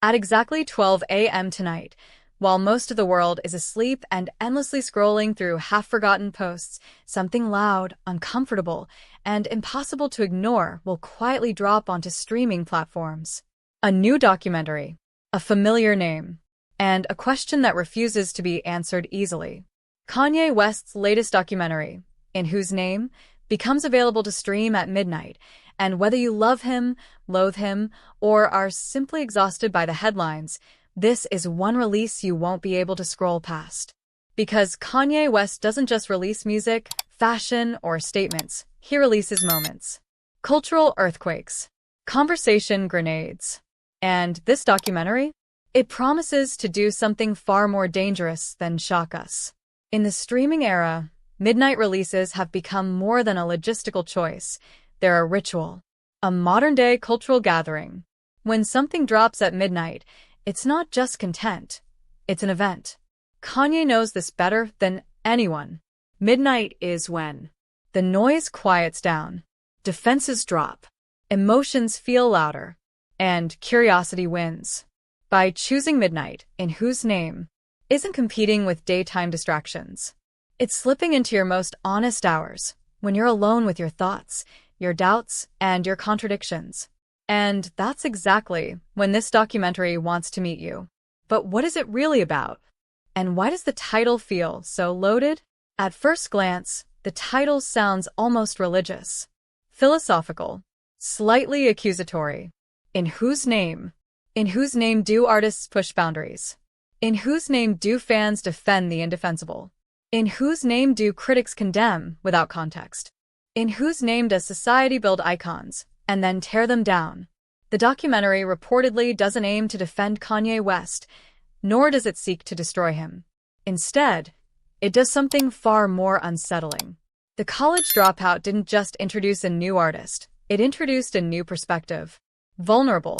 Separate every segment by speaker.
Speaker 1: At exactly 12 a.m. tonight, while most of the world is asleep and endlessly scrolling through half-forgotten posts, something loud, uncomfortable, and impossible to ignore will quietly drop onto streaming platforms. A new documentary, a familiar name, and a question that refuses to be answered easily. Kanye West's latest documentary, In Whose Name, becomes available to stream at midnight, and whether you love him, loathe him, or are simply exhausted by the headlines, this is one release you won't be able to scroll past. Because Kanye West doesn't just release music, fashion, or statements, he releases moments. Cultural earthquakes, conversation grenades. And this documentary? It promises to do something far more dangerous than shock us. In the streaming era, midnight releases have become more than a logistical choice. They're a ritual, a modern-day cultural gathering. When something drops at midnight, it's not just content, it's an event. Kanye knows this better than anyone. Midnight is when the noise quiets down, defenses drop, emotions feel louder, and curiosity wins. By choosing midnight, In Whose Name, isn't competing with daytime distractions. It's slipping into your most honest hours, when you're alone with your thoughts, your doubts, and your contradictions. And that's exactly when this documentary wants to meet you. But what is it really about? And why does the title feel so loaded? At first glance, the title sounds almost religious, philosophical, slightly accusatory. In whose name? In whose name do artists push boundaries? In whose name do fans defend the indefensible? In whose name do critics condemn without context? In whose name does society build icons and then tear them down? The documentary reportedly doesn't aim to defend Kanye West, nor does it seek to destroy him. Instead, it does something far more unsettling. The college dropout didn't just introduce a new artist, it introduced a new perspective. Vulnerable,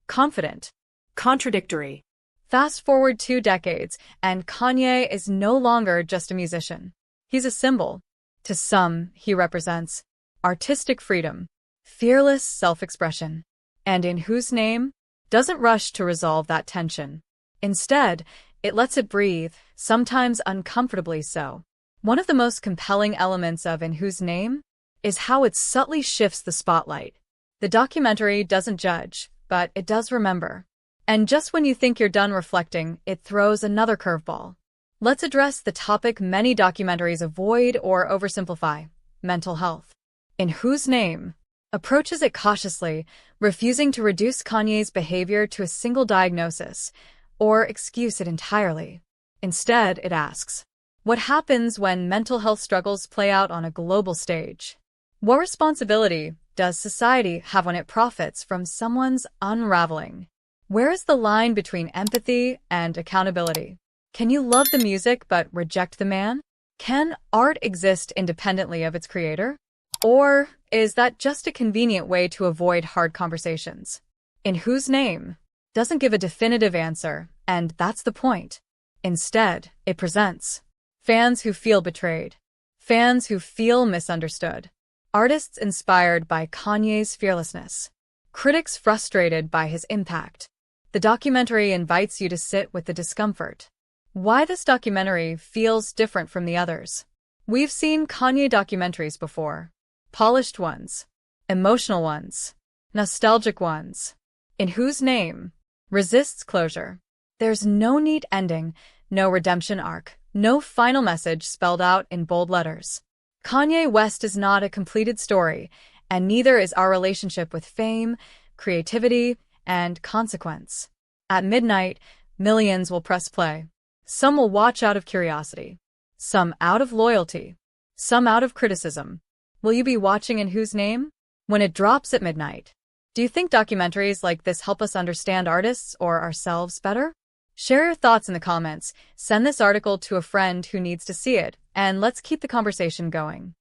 Speaker 1: confident, contradictory. Fast forward 2 decades, and Kanye is no longer just a musician. He's a symbol. To some, he represents artistic freedom, fearless self-expression. And In Whose Name doesn't rush to resolve that tension. Instead, it lets it breathe, sometimes uncomfortably so. One of the most compelling elements of In Whose Name is how it subtly shifts the spotlight. The documentary doesn't judge, but it does remember. And just when you think you're done reflecting, it throws another curveball. Let's address the topic many documentaries avoid or oversimplify: mental health. In Whose Name approaches it cautiously, refusing to reduce Kanye's behavior to a single diagnosis or excuse it entirely. Instead, it asks, what happens when mental health struggles play out on a global stage? What responsibility does society have when it profits from someone's unraveling? Where is the line between empathy and accountability? Can you love the music but reject the man? Can art exist independently of its creator? Or is that just a convenient way to avoid hard conversations? In Whose Name doesn't give a definitive answer, and that's the point. Instead, it presents fans who feel betrayed, fans who feel misunderstood, artists inspired by Kanye's fearlessness, critics frustrated by his impact. The documentary invites you to sit with the discomfort. Why this documentary feels different from the others. We've seen Kanye documentaries before. Polished ones, emotional ones, nostalgic ones. In Whose Name resists closure. There's no neat ending, no redemption arc, no final message spelled out in bold letters. Kanye West is not a completed story, and neither is our relationship with fame, creativity, and consequence. At midnight, millions will press play. Some will watch out of curiosity, some out of loyalty, some out of criticism. Will you be watching In Whose Name when it drops at midnight? Do you think documentaries like this help us understand artists or ourselves better? Share your thoughts in the comments, send this article to a friend who needs to see it, and let's keep the conversation going.